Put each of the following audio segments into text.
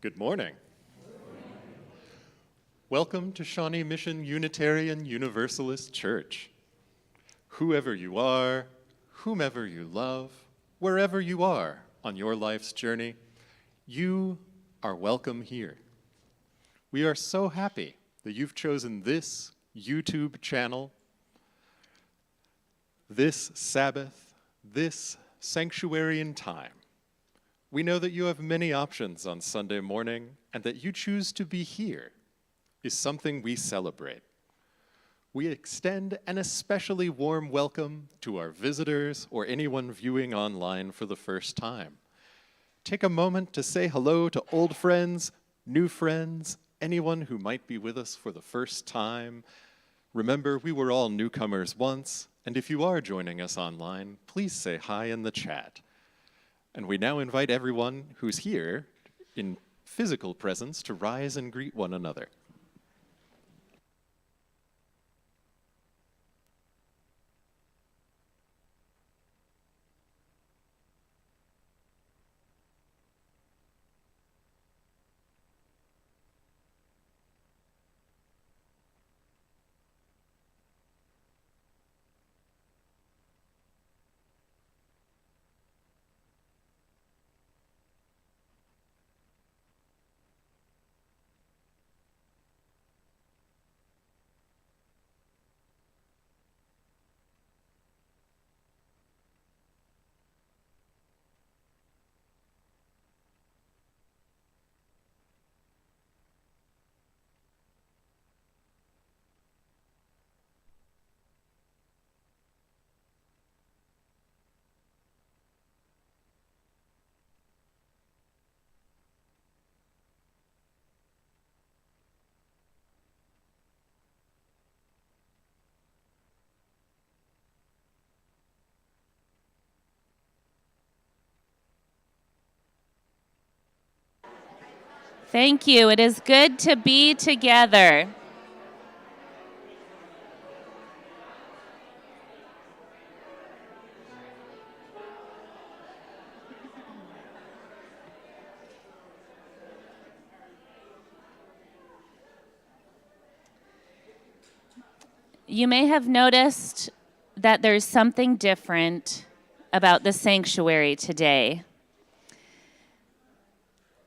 Good morning. Welcome to Shawnee Mission Unitarian Universalist Church. Whoever you are, whomever you love, wherever you are on your life's journey, you are welcome here. We are so happy that you've chosen this YouTube channel, this Sabbath, this sanctuarian time. We know that you have many options on Sunday morning, and that you choose to be here is something we celebrate. We extend an especially warm welcome to our visitors or anyone viewing online for the first time. Take a moment to say hello to old friends, new friends, anyone who might be with us for the first time. Remember, we were all newcomers once, and if you are joining us online, please say hi in the chat. And we now invite everyone who's here in physical presence to rise and greet one another. Thank you. It is good to be together. You may have noticed that there's something different about the sanctuary today.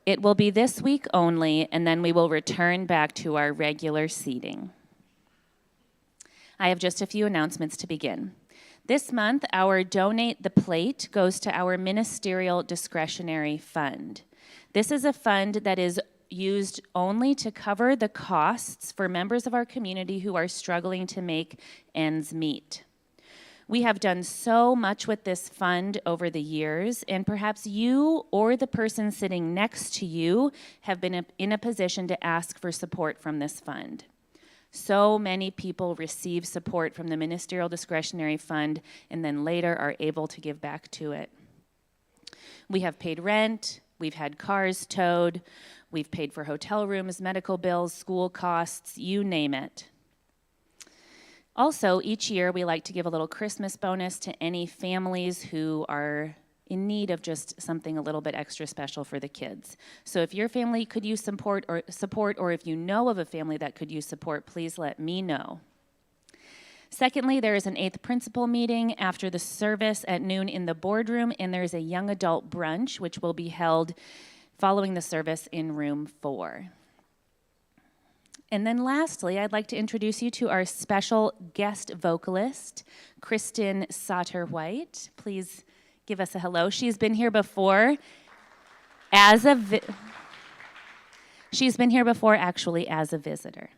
It will be this week only, and then we will return back to our regular seating. I have just a few announcements to begin. This month, our Donate the Plate goes to our Ministerial Discretionary Fund. This is a fund that is used only to cover the costs for members of our community who are struggling to make ends meet. We have done so much with this fund over the years, and perhaps you or the person sitting next to you have been in a position to ask for support from this fund. So many people receive support from the Ministerial Discretionary Fund and then later are able to give back to it. We have paid rent, we've had cars towed, we've paid for hotel rooms, medical bills, school costs, you name it. Also, each year we like to give a little Christmas bonus to any families who are in need of just something a little bit extra special for the kids. So if your family could use support, or if you know of a family that could use support, please let me know. Secondly, there is an 8th principal meeting after the service at noon in the boardroom, and there is a young adult brunch, which will be held following the service in room 4. And then lastly, I'd like to introduce you to our special guest vocalist, Kristen Sauter-White. Please give us a hello. She's been here before she's been here before actually as a visitor.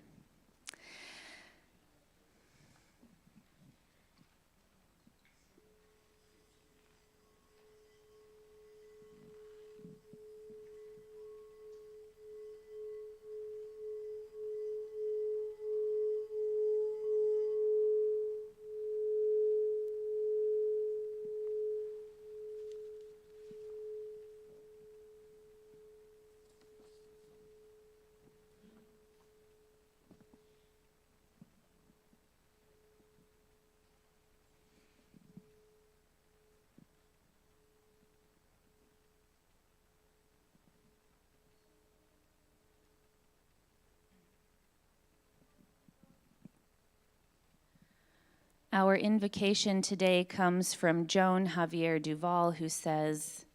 Our invocation today comes from Joan Javier Duval, who says,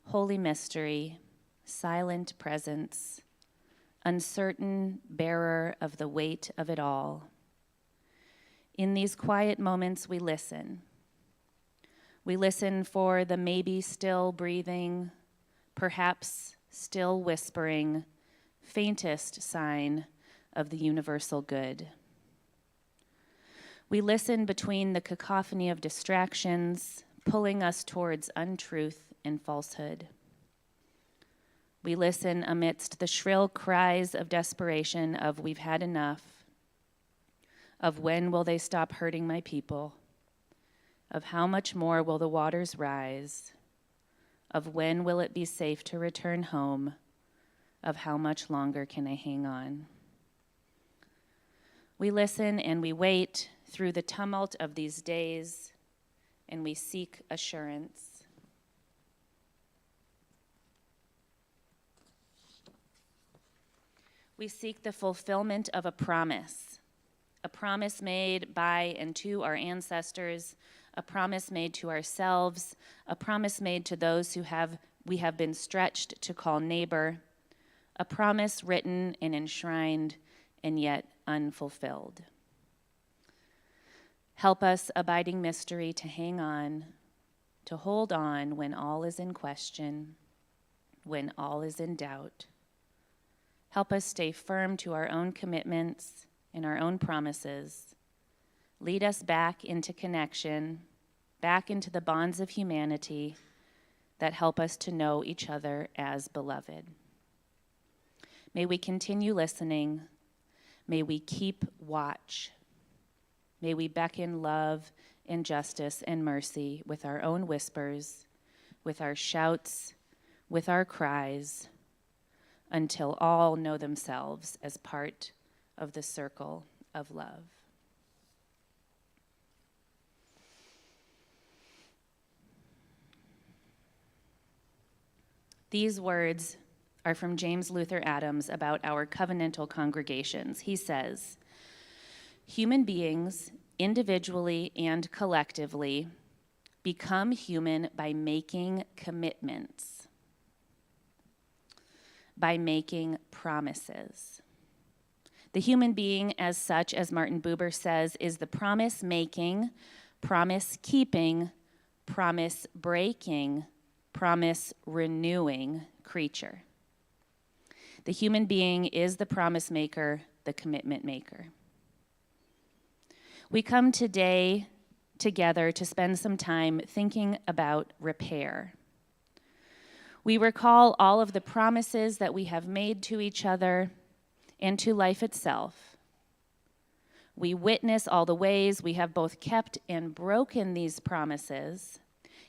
"Holy mystery, silent presence, uncertain bearer of the weight of it all. In these quiet moments we listen. We listen for the maybe still breathing, perhaps still whispering, faintest sign of the universal good. We listen between the cacophony of distractions, pulling us towards untruth and falsehood. We listen amidst the shrill cries of desperation of we've had enough, of when will they stop hurting my people, of how much more will the waters rise, of when will it be safe to return home, of how much longer can I hang on. We listen and we wait through the tumult of these days, and we seek assurance. We seek the fulfillment of a promise made by and to our ancestors, a promise made to ourselves, a promise made to those we have been stretched to call neighbor, a promise written and enshrined and yet unfulfilled. Help us, abiding mystery, to hang on, to hold on when all is in question, when all is in doubt. Help us stay firm to our own commitments and our own promises. Lead us back into connection, back into the bonds of humanity that help us to know each other as beloved. May we continue listening. May we keep watch. May we beckon love and justice and mercy with our own whispers, with our shouts, with our cries, until all know themselves as part of the circle of love. These words are from James Luther Adams about our covenantal congregations. He says, "Human beings, individually and collectively, become human by making commitments, by making promises. The human being as such, as Martin Buber says, is the promise-making, promise-keeping, promise-breaking, promise-renewing creature. The human being is the promise maker, the commitment maker." We come today together to spend some time thinking about repair. We recall all of the promises that we have made to each other and to life itself. We witness all the ways we have both kept and broken these promises,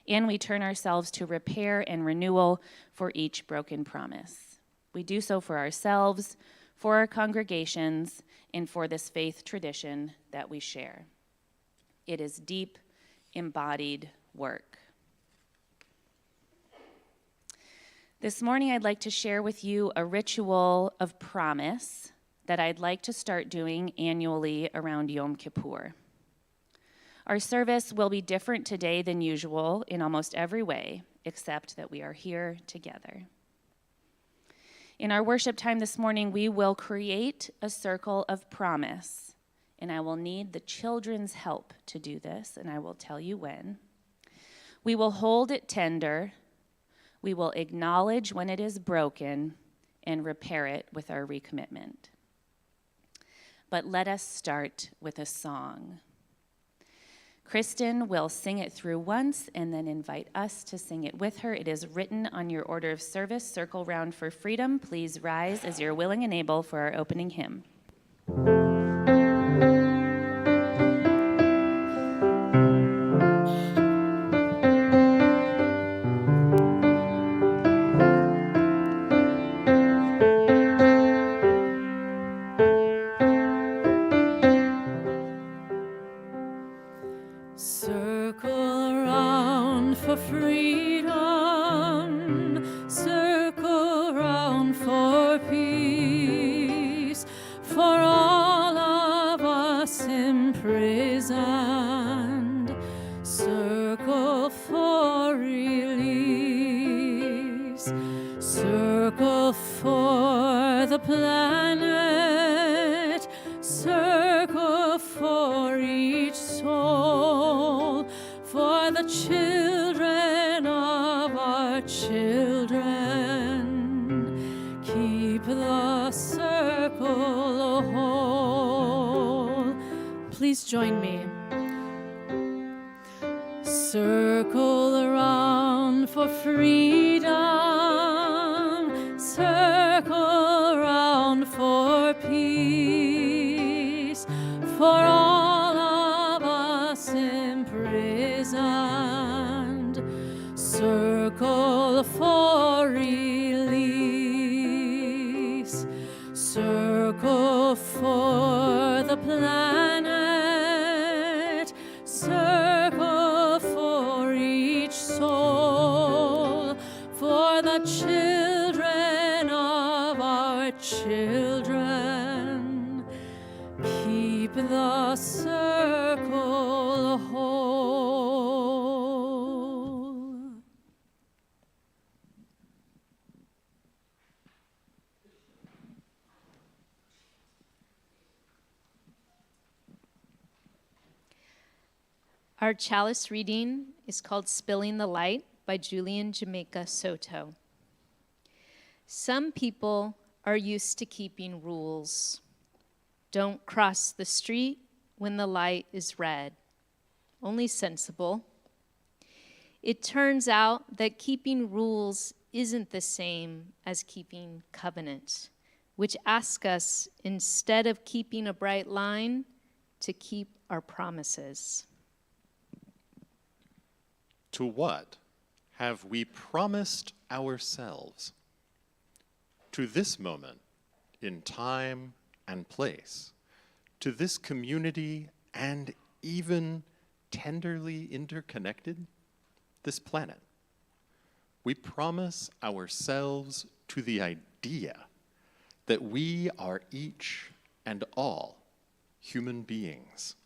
and we turn ourselves to repair and renewal for each broken promise. We do so for ourselves, for our congregations, and for this faith tradition that we share. It is deep, embodied work. This morning, I'd like to share with you a ritual of promise that I'd like to start doing annually around Yom Kippur. Our service will be different today than usual in almost every way, except that we are here together. In our worship time this morning, we will create a circle of promise, and I will need the children's help to do this, and I will tell you when. We will hold it tender, we will acknowledge when it is broken, and repair it with our recommitment. But let us start with a song. Kristen will sing it through once and then invite us to sing it with her. It is written on your order of service, Circle Round for Freedom. Please rise as you're willing and able for our opening hymn. Circle round for freedom, circle round for peace, for all of us imprisoned, circle for release, circle for the planet, circle for each soul, for the children of our children. Keep the circle whole. Please join me. Circle around for freedom, circle round for peace, for all of us imprisoned, circle for release, circle for the planet, circle for each soul, for the children of our children. Keep the circle whole. Our chalice reading is called Spilling the Light by Julian Jamaica Soto. Some people are used to keeping rules. Don't cross the street when the light is red. Only sensible. It turns out that keeping rules isn't the same as keeping covenant, which asks us, instead of keeping a bright line, to keep our promises. To what have we promised ourselves? to this moment in time and place, to this community and even tenderly interconnected, this planet. We promise ourselves to the idea that we are each and all human beings.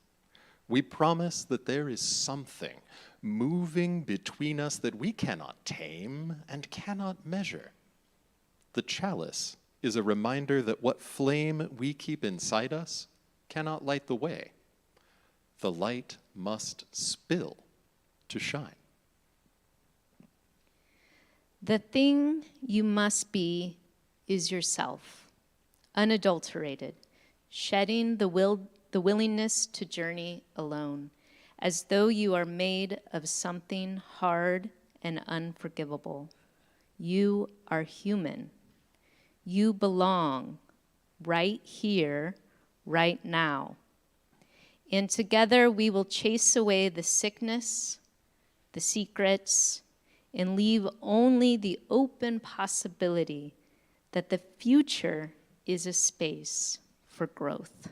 We promise that there is something moving between us that we cannot tame and cannot measure. The chalice is a reminder that what flame we keep inside us cannot light the way. The light must spill to shine. The thing you must be is yourself, unadulterated, shedding the willingness to journey alone, as though you are made of something hard and unforgivable. You are human. You belong right here, right now. And together we will chase away the sickness, the secrets, and leave only the open possibility that the future is a space for growth.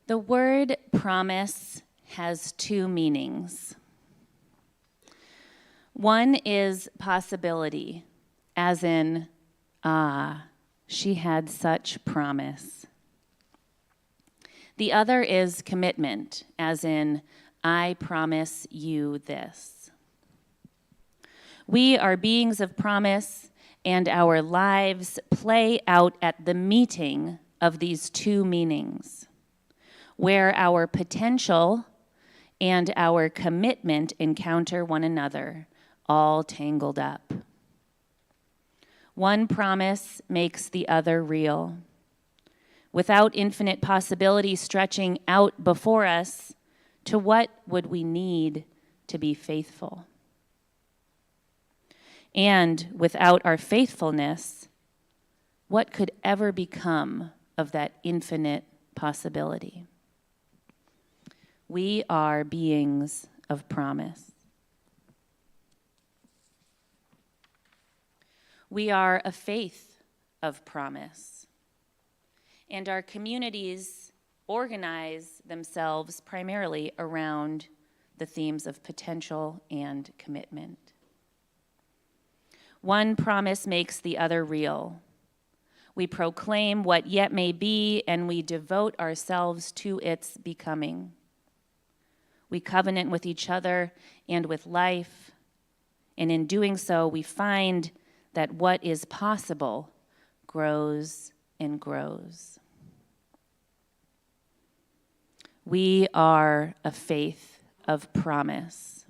The word promise has two meanings. One is possibility, as in, she had such promise. The other is commitment, as in, I promise you this. We are beings of promise, and our lives play out at the meeting of these two meanings, where our potential and our commitment encounter one another, all tangled up. One promise makes the other real. Without infinite possibility stretching out before us, to what would we need to be faithful? And without our faithfulness, what could ever become of that infinite possibility? We are beings of promise. We are a faith of promise. And our communities organize themselves primarily around the themes of potential and commitment. One promise makes the other real. We proclaim what yet may be, and we devote ourselves to its becoming. We covenant with each other and with life, and in doing so, we find that what is possible grows and grows. We are a faith of promise.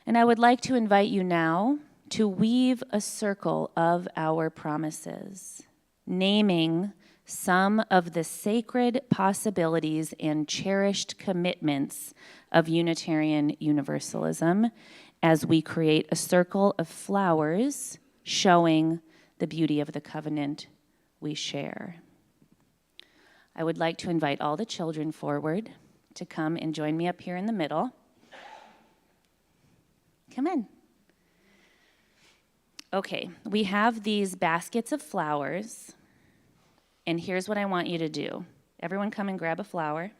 And I would like to invite you now to weave a circle of our promises, naming some of the sacred possibilities and cherished commitments of Unitarian Universalism as we create a circle of flowers showing the beauty of the covenant we share. I would like to invite all the children forward to come and join me up here in the middle. Come in. Okay, we have these baskets of flowers, and here's what I want you to do. Everyone come and grab a flower.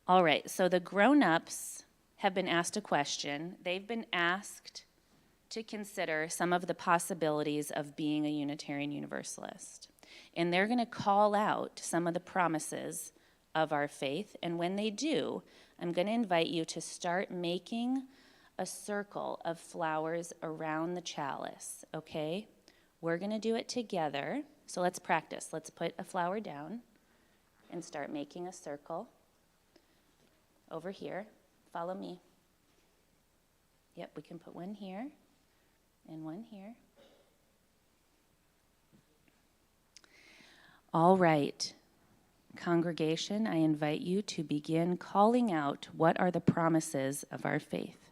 All right, so the grown-ups have been asked a question. They've been asked to consider some of the possibilities of being a Unitarian Universalist. And they're going to call out some of the promises of our faith. And when they do, I'm going to invite you to start making a circle of flowers around the chalice, okay? We're going to do it together. So let's practice. Let's put a flower down and start making a circle. Over here, follow me. Yep, we can put one here and one here. All right, congregation, I invite you to begin calling out what are the promises of our faith.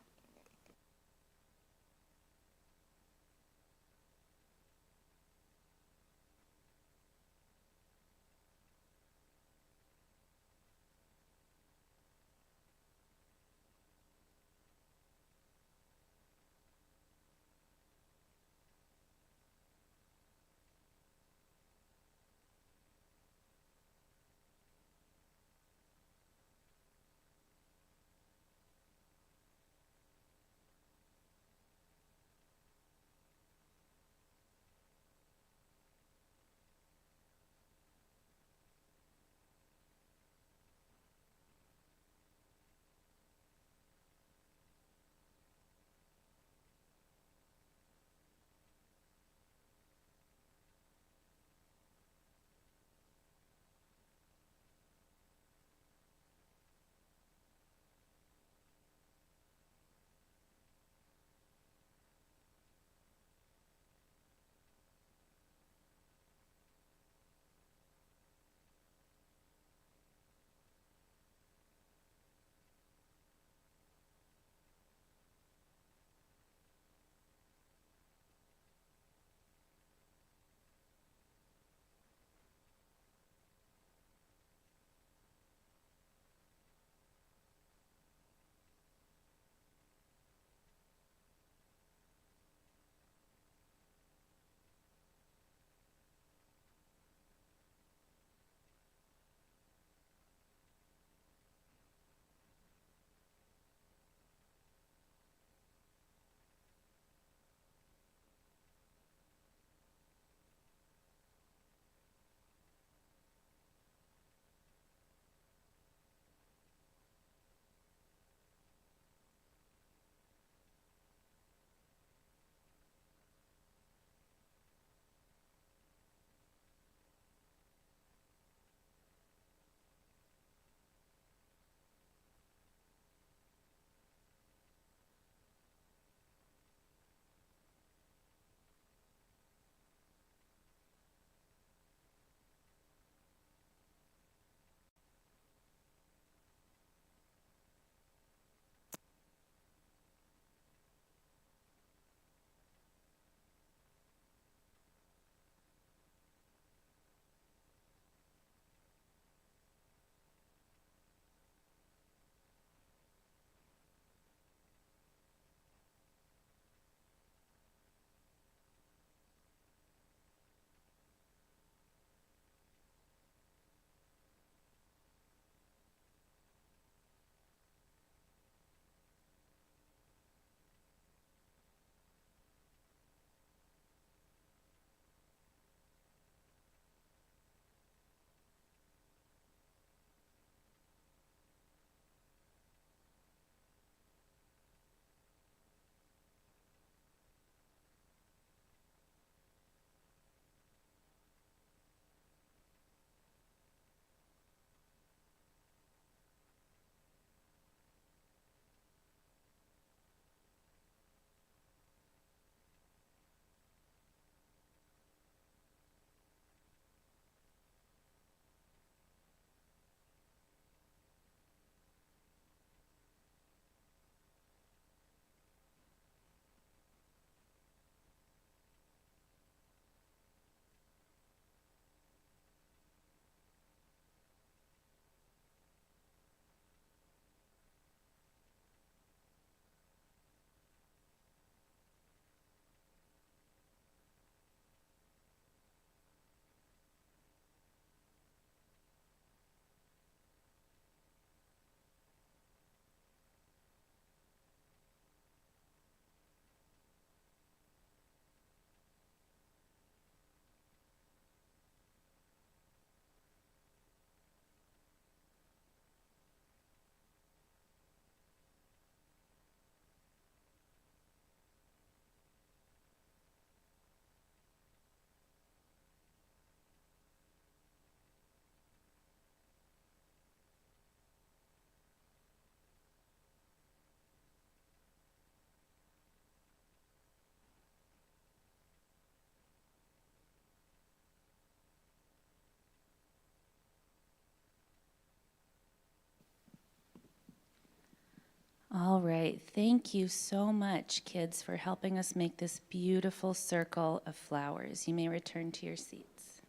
All right, thank you so much, kids, for helping us make this beautiful circle of flowers. You may return to your seats.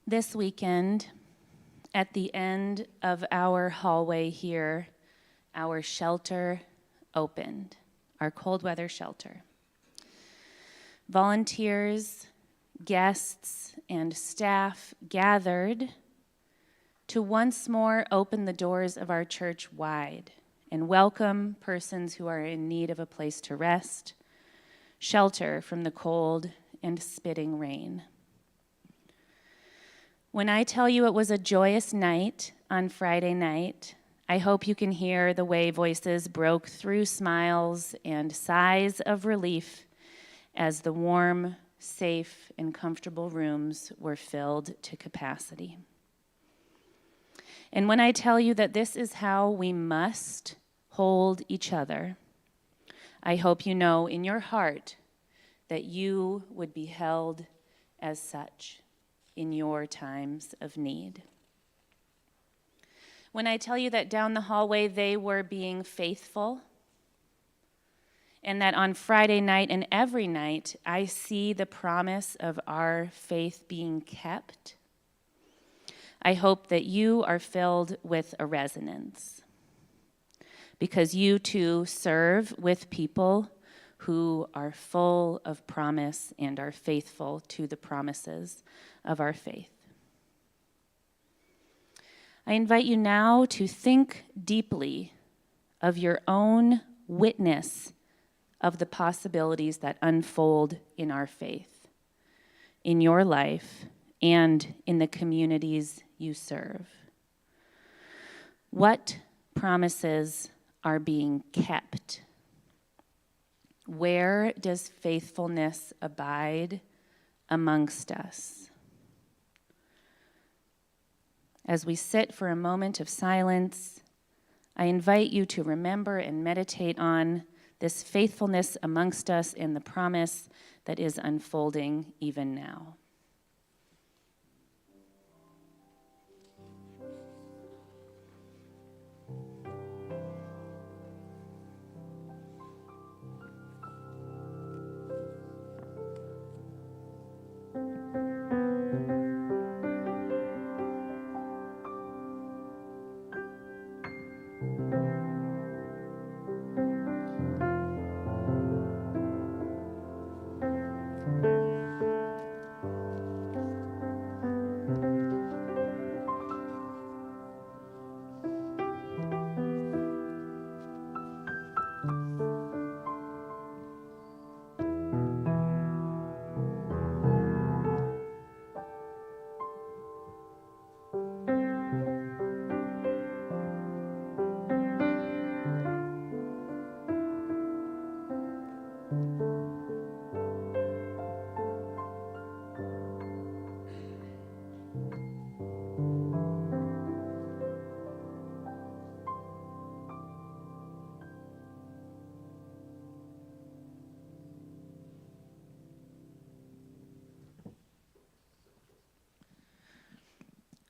This weekend, at the end of our hallway here, our shelter opened, our cold weather shelter. Volunteers, guests, and staff gathered to once more open the doors of our church wide and welcome persons who are in need of a place to rest, shelter from the cold and spitting rain. When I tell you it was a joyous night on Friday night, I hope you can hear the way voices broke through smiles and sighs of relief as the warm, safe, and comfortable rooms were filled to capacity. And when I tell you that this is how we must hold each other, I hope you know in your heart that you would be held as such in your times of need. When I tell you that down the hallway they were being faithful, and that on Friday night and every night I see the promise of our faith being kept, I hope that you are filled with a resonance, because you too serve with people who are full of promise and are faithful to the promises of our faith. I invite you now to think deeply of your own witness of the possibilities that unfold in our faith, in your life, and in the communities you serve. What promises are being kept? Where does faithfulness abide amongst us? As we sit for a moment of silence, I invite you to remember and meditate on this faithfulness amongst us and the promise that is unfolding even now.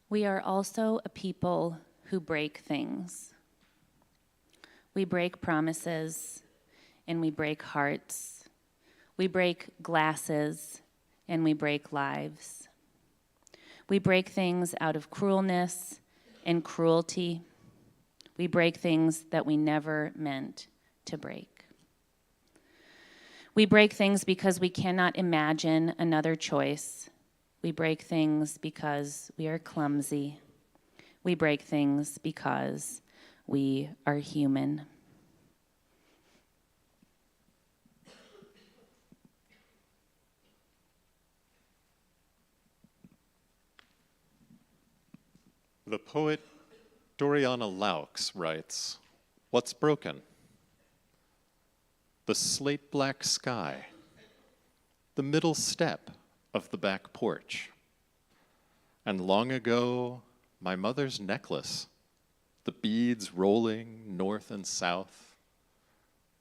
We are also a people who break things. We break promises and we break hearts. We break glasses and we break lives. We break things out of cruelness and cruelty. We break things that we never meant to break. We break things because we cannot imagine another choice. We break things because we are clumsy. We break things because we are human. The poet Doriana Laux writes, "What's broken? The slate-black sky, the middle step of the back porch, and long ago, my mother's necklace, the beads rolling north and south,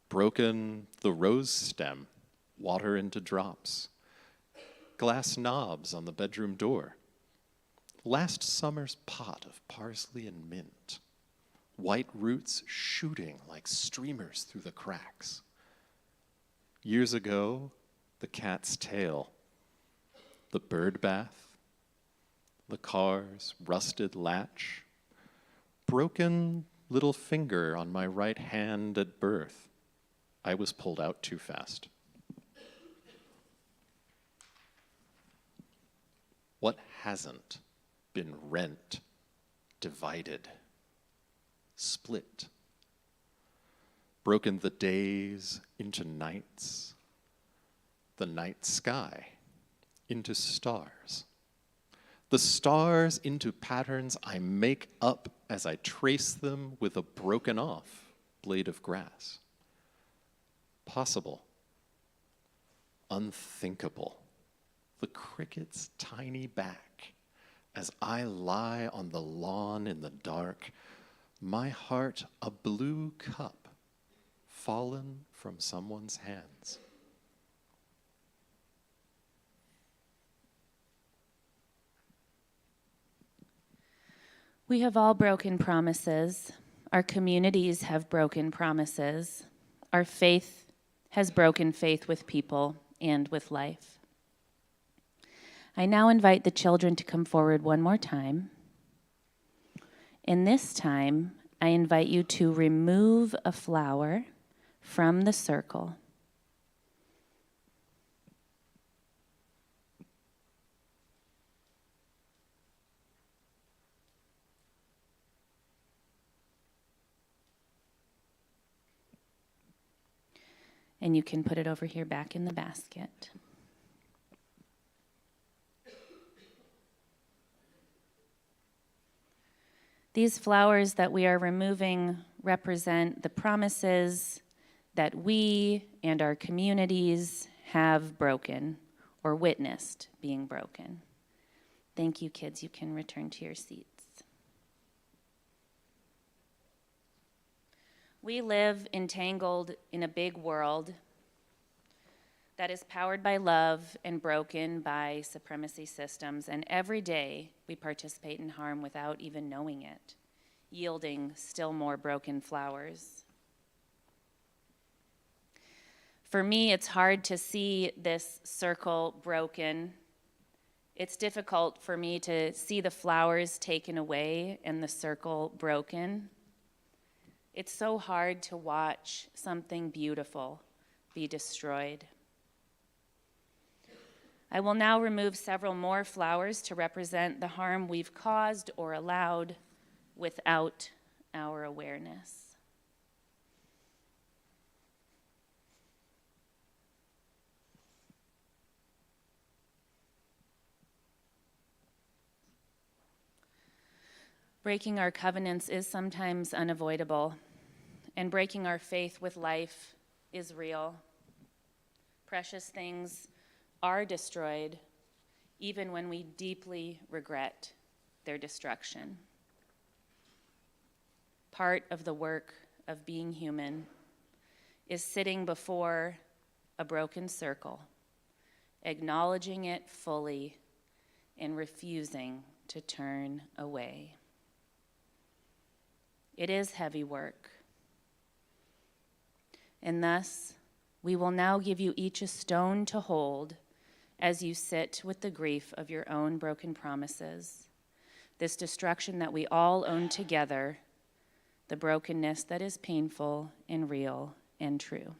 broken the rose stem, water into drops, glass knobs on the bedroom door, last summer's pot of parsley and mint, white roots shooting like streamers through the cracks. Years ago, the cat's tail, the bird bath, the car's rusted latch, broken little finger on my right hand at birth. I was pulled out too fast. What hasn't been rent, divided, split, broken the days into nights, the night sky into stars, the stars into patterns I make up as I trace them with a broken off blade of grass. Possible, unthinkable, the cricket's tiny back as I lie on the lawn in the dark, my heart a blue cup fallen from someone's hands. We have all broken promises. Our communities have broken promises. Our faith has broken faith with people and with life. I now invite the children to come forward one more time. And this time, I invite you to remove a flower from the circle. And you can put it over here back in the basket. These flowers that we are removing represent the promises that we and our communities have broken or witnessed being broken. Thank you, kids. You can return to your seats. We live entangled in a big world that is powered by love and broken by supremacy systems, and every day we participate in harm without even knowing it, yielding still more broken flowers. For me, it's hard to see this circle broken. It's difficult for me to see the flowers taken away and the circle broken. It's so hard to watch something beautiful be destroyed. I will now remove several more flowers to represent the harm we've caused or allowed without our awareness. Breaking our covenants is sometimes unavoidable, and breaking our faith with life is real. Precious things are destroyed, even when we deeply regret their destruction. Part of the work of being human is sitting before a broken circle, acknowledging it fully, and refusing to turn away. It is heavy work. And thus, we will now give you each a stone to hold as you sit with the grief of your own broken promises, this destruction that we all own together, the brokenness that is painful and real and true.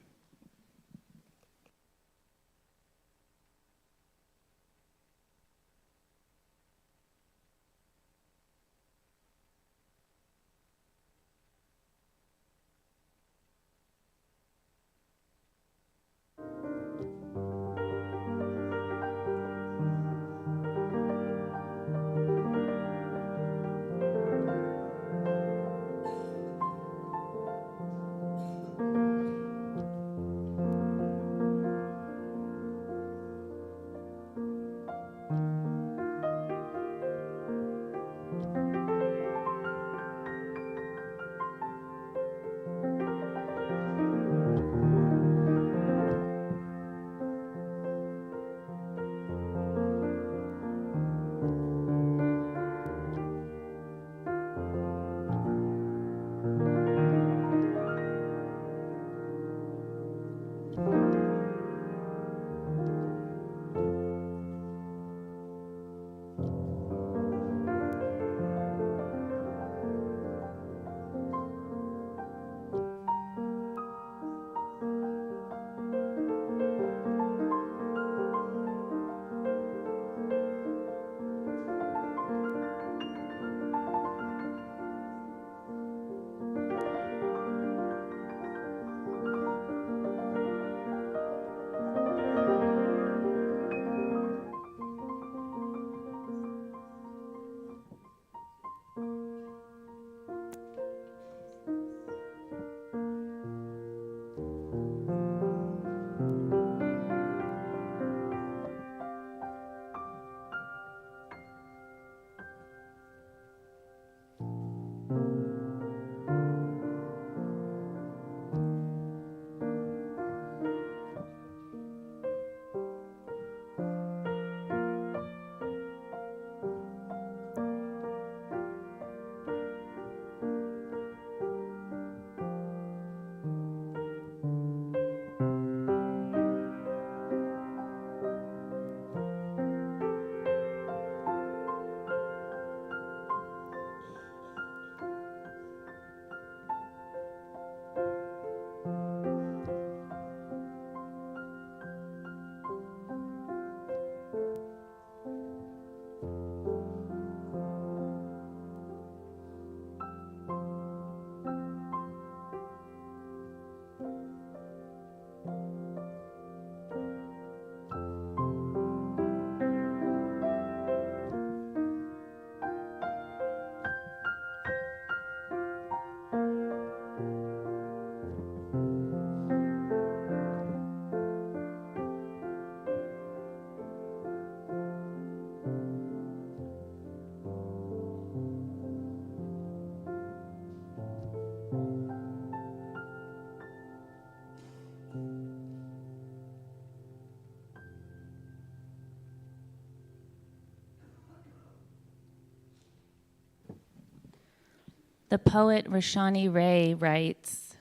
The poet Shawnee writes,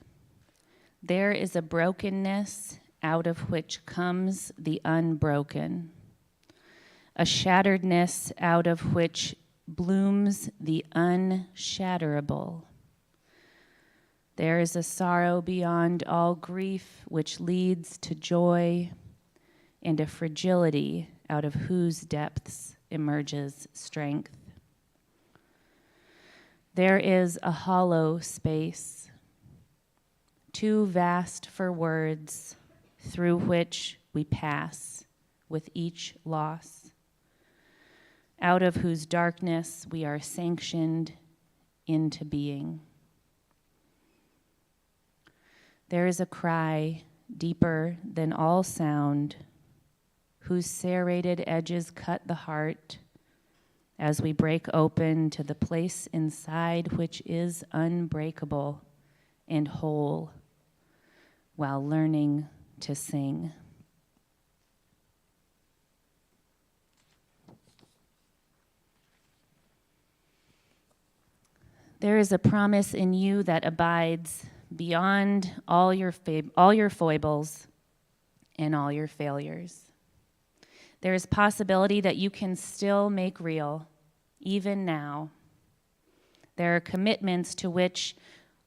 "There is a brokenness out of which comes the unbroken, a shatteredness out of which blooms the unshatterable. There is a sorrow beyond all grief which leads to joy, and a fragility out of whose depths emerges strength. There is a hollow space, too vast for words, through which we pass with each loss, out of whose darkness we are sanctioned into being. There is a cry deeper than all sound, whose serrated edges cut the heart as we break open to the place inside which is unbreakable and whole while learning to sing." There is a promise in you that abides beyond all your foibles and all your failures. There is possibility that you can still make real, even now. There are commitments to which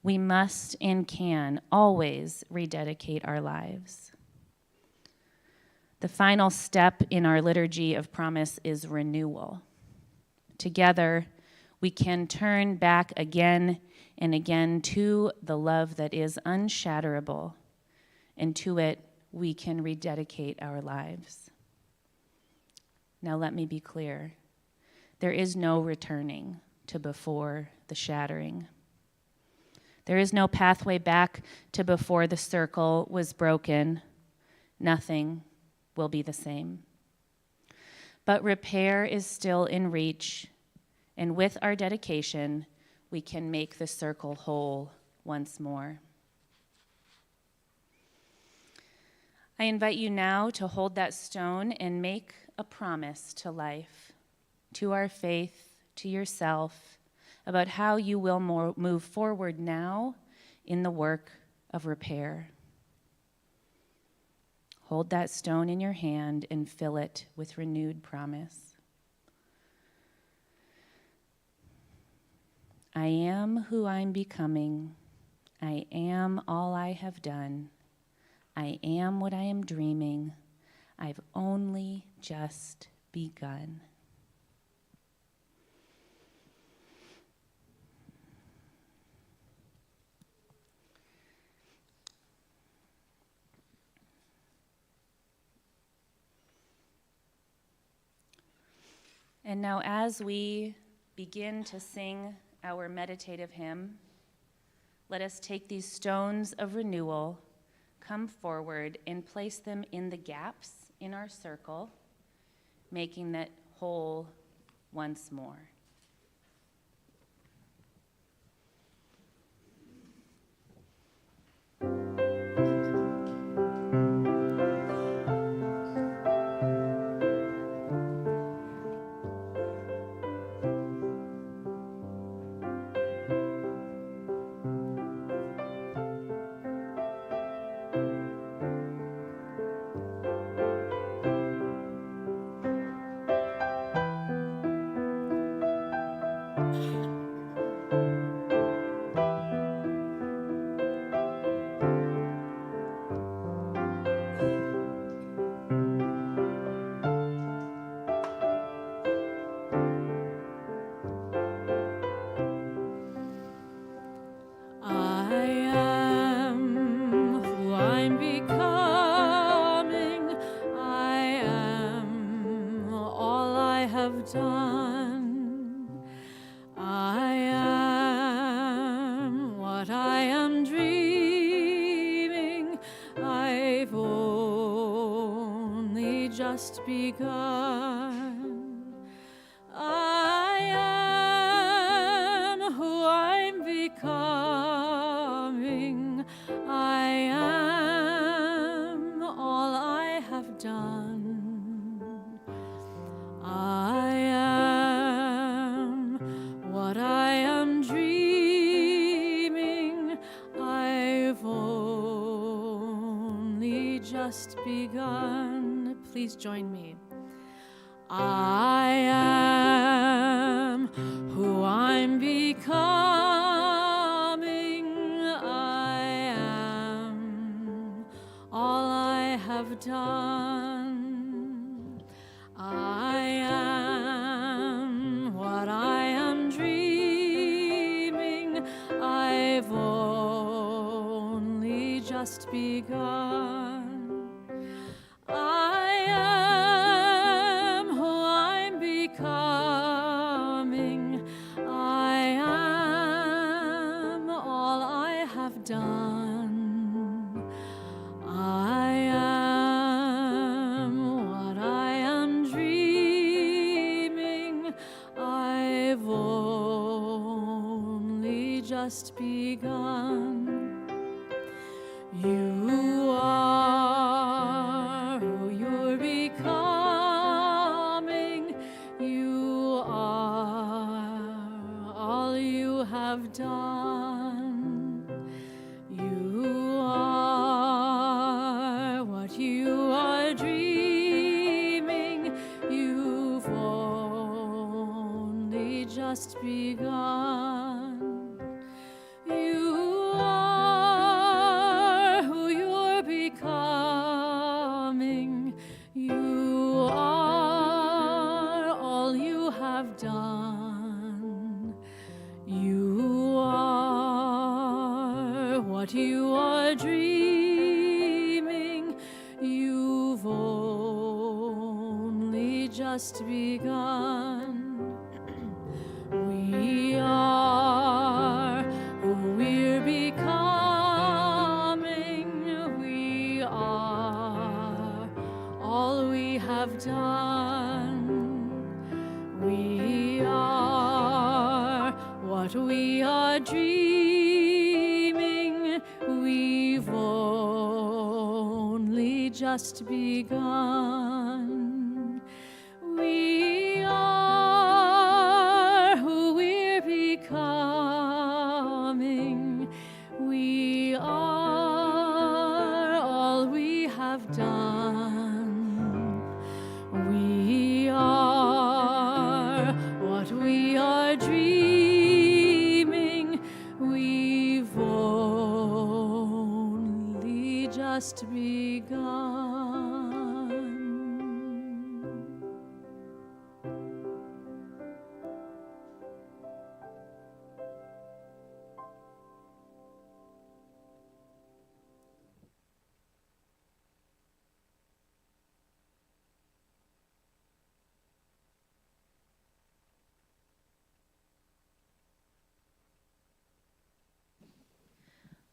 we must and can always rededicate our lives. The final step in our liturgy of promise is renewal. Together, we can turn back again and again to the love that is unshatterable, and to it we can rededicate our lives. Now let me be clear. There is no returning to before the shattering. There is no pathway back to before the circle was broken. Nothing will be the same. But repair is still in reach, and with our dedication, we can make the circle whole once more. I invite you now to hold that stone and make a promise to life, to our faith, to yourself, about how you will move forward now in the work of repair. Hold that stone in your hand and fill it with renewed promise. I am who I'm becoming. I am all I have done. I am what I am dreaming. I've only just begun. And now, as we begin to sing our meditative hymn, let us take these stones of renewal, come forward, and place them in the gaps in our circle, making that whole once more. Just begun. I am who I'm becoming. I am all I have done. I am what I am dreaming. just begun. Please join me. I am who I'm becoming. I am all I have done. I am what I am dreaming. I've only just begun. I am who I'm becoming. I am all I have done. I am what I am dreaming. I've only just begun. You are who you're becoming. You are all you have done. You are what you are dreaming. You've only just begun. You are who you're becoming. You are all you have done. You are what you are dreaming. You've only just begun. We are who we're becoming. We are all we have done. We are what we are dreaming. We've only just begun. We are who we're becoming. We are all we have done. We are what we are dreaming. We've only just begun.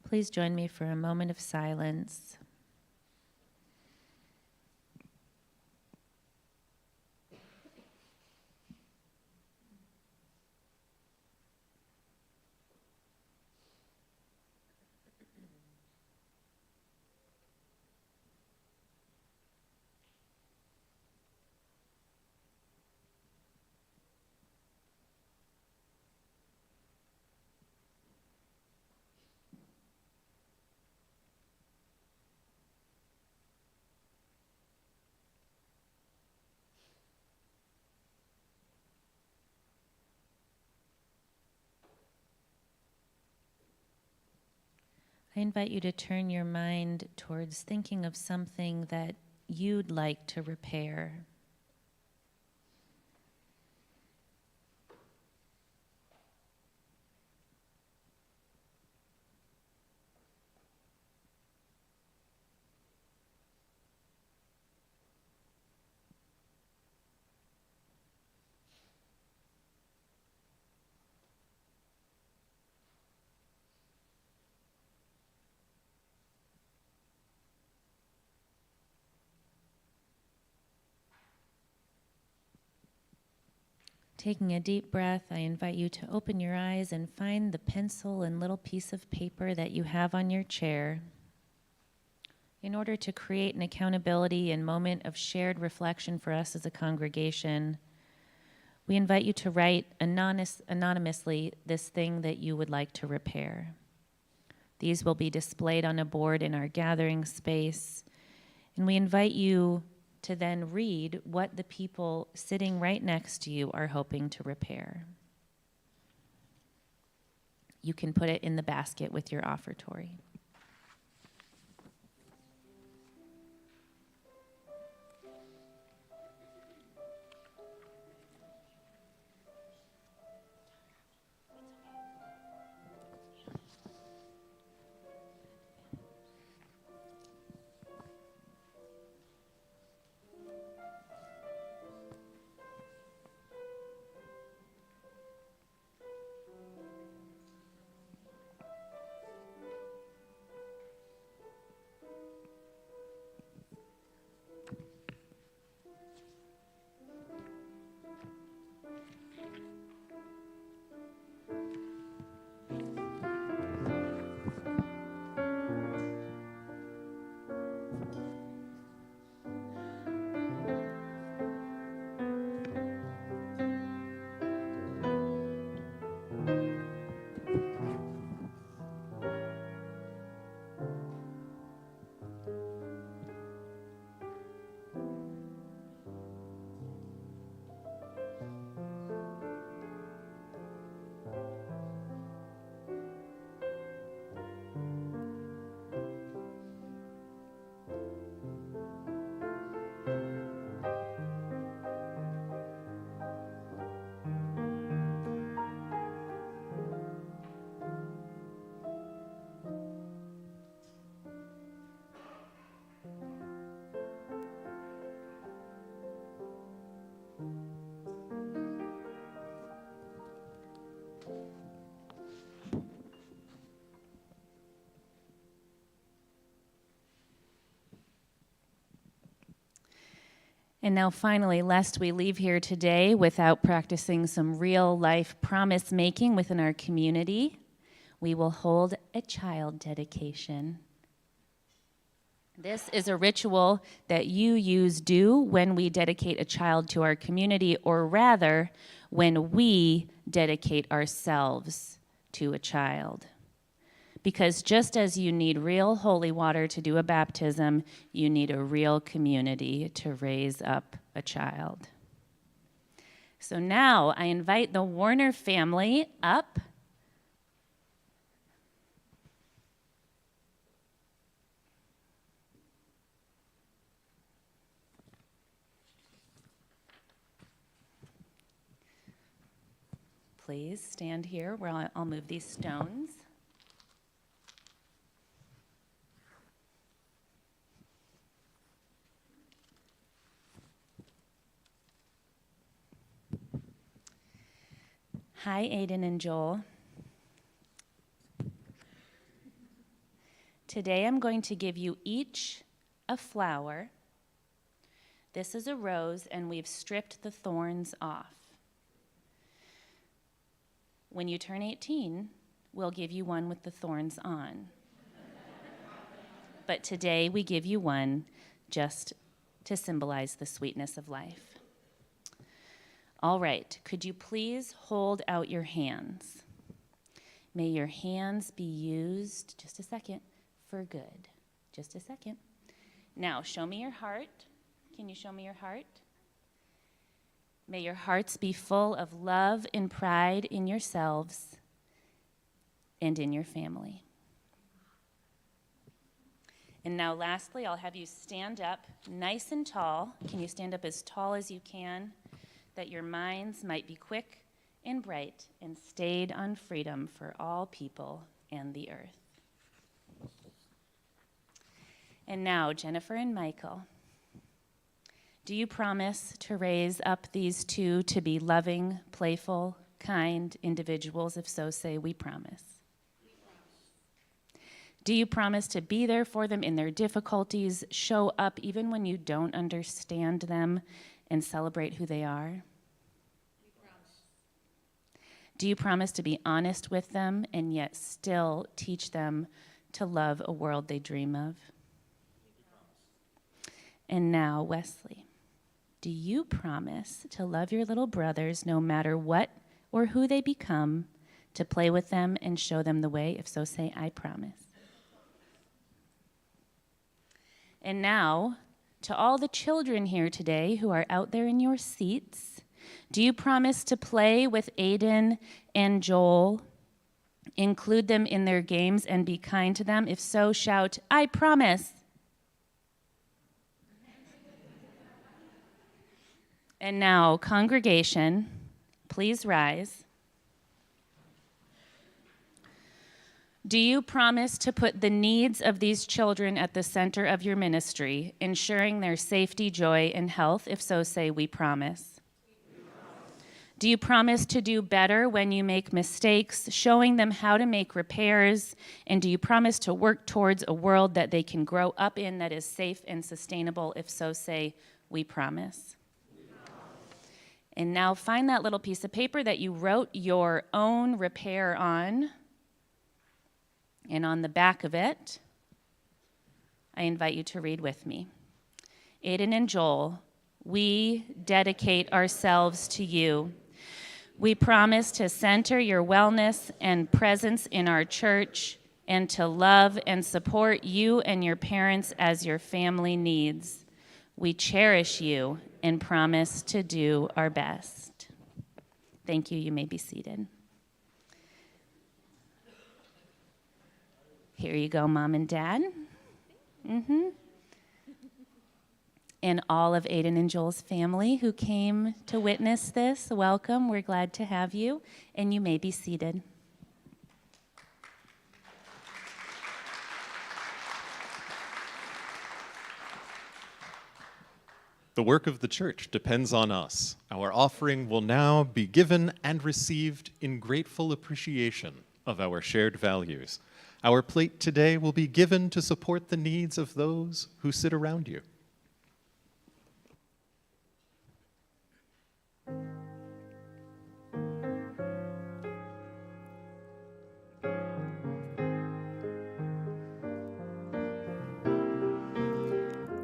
Please join me for a moment of silence. I invite you to turn your mind towards thinking of something that you'd like to repair. Taking a deep breath, I invite you to open your eyes and find the pencil and little piece of paper that you have on your chair. In order to create an accountability and moment of shared reflection for us as a congregation, we invite you to write anonymously this thing that you would like to repair. These will be displayed on a board in our gathering space, And we invite you to then read what the people sitting right next to you are hoping to repair. You can put it in the basket with your offertory. And now finally, lest we leave here today without practicing some real life promise making within our community, we will hold a child dedication. This is a ritual that you do when we dedicate a child to our community, or rather, when we dedicate ourselves to a child. Because just as you need real holy water to do a baptism, you need a real community to raise up a child. So now I invite the Warner family up. Please stand here where I'll move these stones. Hi, Aiden and Joel. Today I'm going to give you each a flower. This is a rose, and we've stripped the thorns off. When you turn 18, we'll give you one with the thorns on. But today we give you one just to symbolize the sweetness of life. All right, could you please hold out your hands? May your hands be used, just a second, for good. Just a second. Now, show me your heart. Can you show me your heart? May your hearts be full of love and pride in yourselves and in your family. And now lastly, I'll have you stand up nice and tall. Can you stand up as tall as you can, that your minds might be quick and bright and stayed on freedom for all people and the earth. And now, Jennifer and Michael, do you promise to raise up these two to be loving, playful, kind individuals? If so, say, we promise. We promise. Do you promise to be there for them in their difficulties, show up even when you don't understand them, and celebrate who they are? We promise. Do you promise to be honest with them and yet still teach them to love a world they dream of? We promise. And now, Wesley, do you promise to love your little brothers no matter what or who they become, to play with them and show them the way? If so, say, I promise. And now, to all the children here today who are out there in your seats, do you promise to play with Aiden and Joel, include them in their games, and be kind to them? If so, shout, "I promise." And now, congregation, please rise. Do you promise to put the needs of these children at the center of your ministry, ensuring their safety, joy, and health? If so, say, "We promise." Do you promise to do better when you make mistakes, showing them how to make repairs? And do you promise to work towards a world that they can grow up in that is safe and sustainable? If so, say, "We promise." And now find that little piece of paper that you wrote your own repair on. And on the back of it, I invite you to read with me. Aiden and Joel, we dedicate ourselves to you. We promise to center your wellness and presence in our church and to love and support you and your parents as your family needs. We cherish you and promise to do our best. Thank you. You may be seated. Here you go, Mom and Dad. And all of Aiden and Joel's family who came to witness this, welcome. We're glad to have you, and you may be seated. The work of the church depends on us. Our offering will now be given and received in grateful appreciation of our shared values. Our plate today will be given to support the needs of those who sit around you.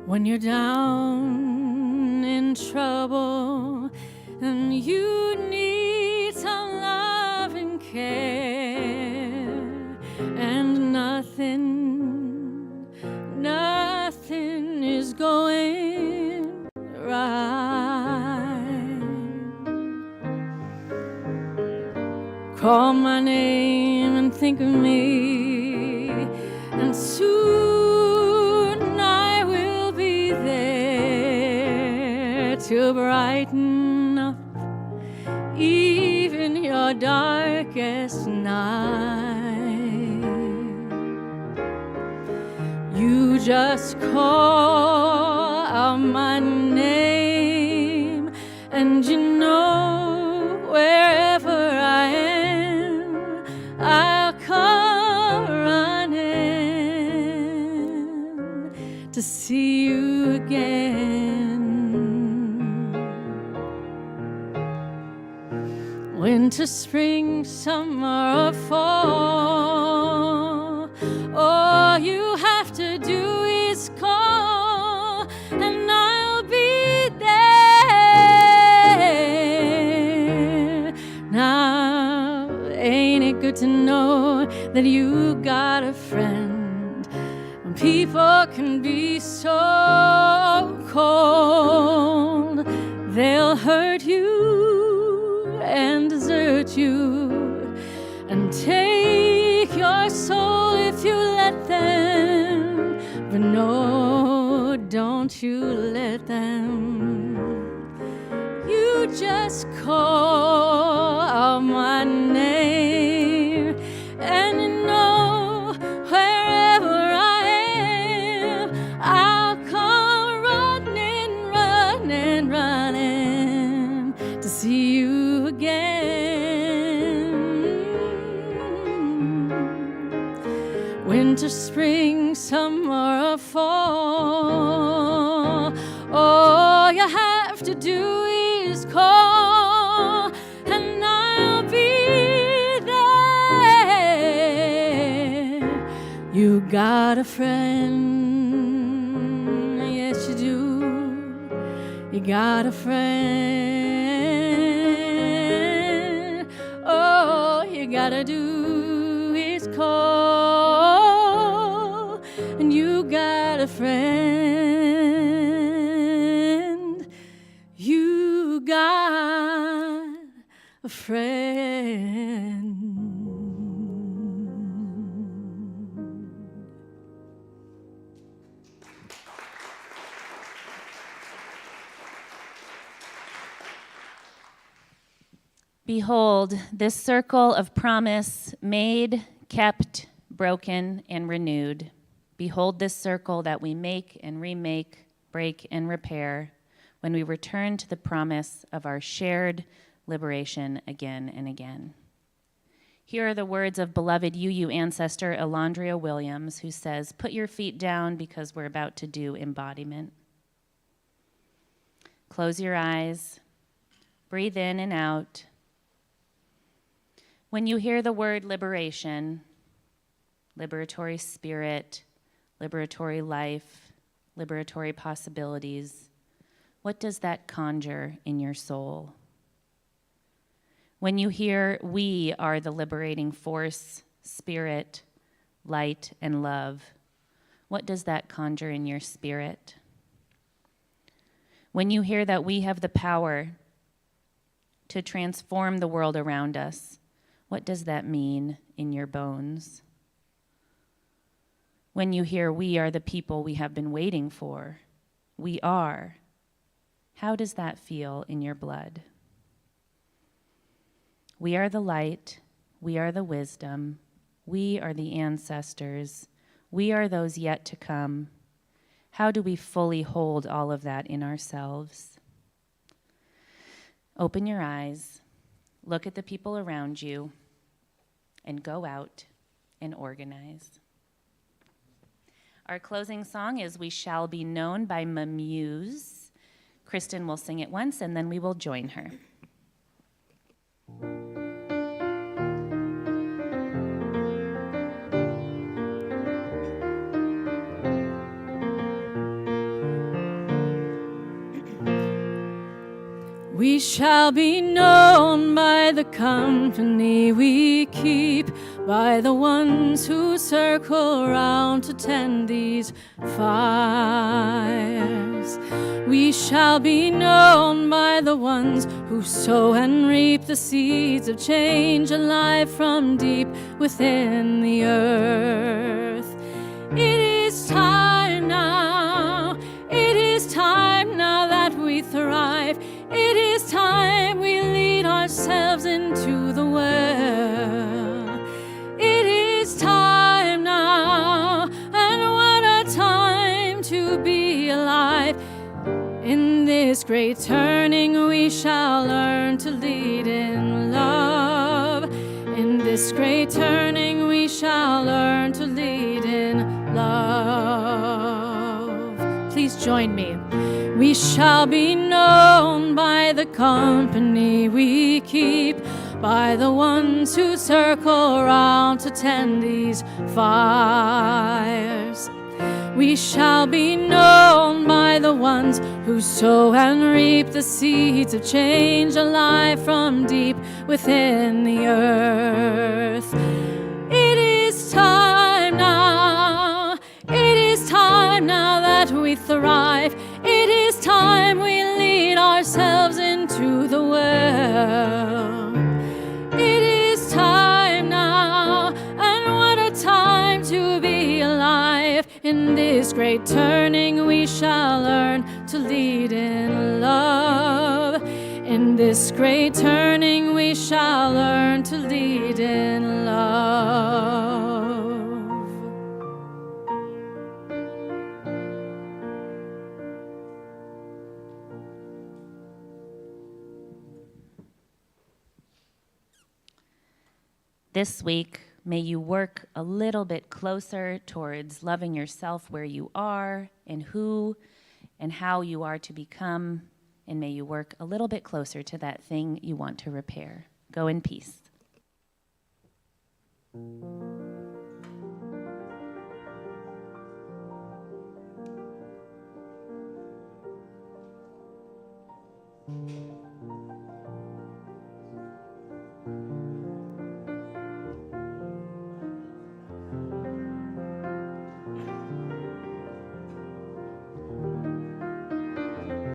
When you're down in trouble and you need some love and care, and nothing is going right. Call my name and think of me, and soon I will be there to brighten up even your darkest night. You just call out my name, and you know wherever I am, I'll come running to see you again. Winter, spring, summer, or fall, all you have to do is call, and I'll be there. Now, ain't it good to know that you got a friend when people can be so cold? They'll hurt you and desert you and take your soul if you let them. But no, don't you let them. You just call out my name, and you know wherever I am, I'll come running, running, running to see you again. Winter, spring, summer, or fall, all you have to do is call, and I'll be there. You got a friend, yes you do. You got a friend. All you gotta do is call, and you got a friend. a friend. Behold, this circle of promise made, kept, broken, and renewed. Behold this circle that we make and remake, break and repair when we return to the promise of our shared liberation again and again. Here are the words of beloved UU ancestor Elandria Williams, who says, "Put your feet down because we're about to do embodiment." Close your eyes, breathe in and out. When you hear the word liberation, liberatory spirit, liberatory life, liberatory possibilities, what does that conjure in your soul? When you hear we are the liberating force, spirit, light, and love, what does that conjure in your spirit? When you hear that we have the power to transform the world around us, what does that mean in your bones? When you hear we are the people we have been waiting for, we are, how does that feel in your blood? We are the light, we are the wisdom, we are the ancestors, we are those yet to come. How do we fully hold all of that in ourselves? Open your eyes, look at the people around you, and go out and organize. Our closing song is "We Shall Be Known" by SMUUCh. Kristen will sing it once, and then we will join her. We shall be known by the company we keep, by the ones who circle around to tend these fires. We shall be known by the ones who sow and reap the seeds of change alive from deep within the earth. It is time now, it is time now that we thrive. It is time we lead ourselves into the world. It is time now, and what a time to be alive. In this great turning we shall learn to lead in love. In this great turning we shall learn to lead in love. Please join me. We shall be known by the company we keep, by the ones who circle around to tend these fires. We shall be known by the ones who sow and reap the seeds of change alive from deep within the earth. It is time now, it is time now that we thrive. It is time we lead ourselves into the world. It is time now, and what a time to be alive. In this great turning we shall learn to lead in love. In this great turning we shall learn to lead in love. This week, may you work a little bit closer towards loving yourself where you are and who and how you are to become, and may you work a little bit closer to that thing you want to repair. Go in peace.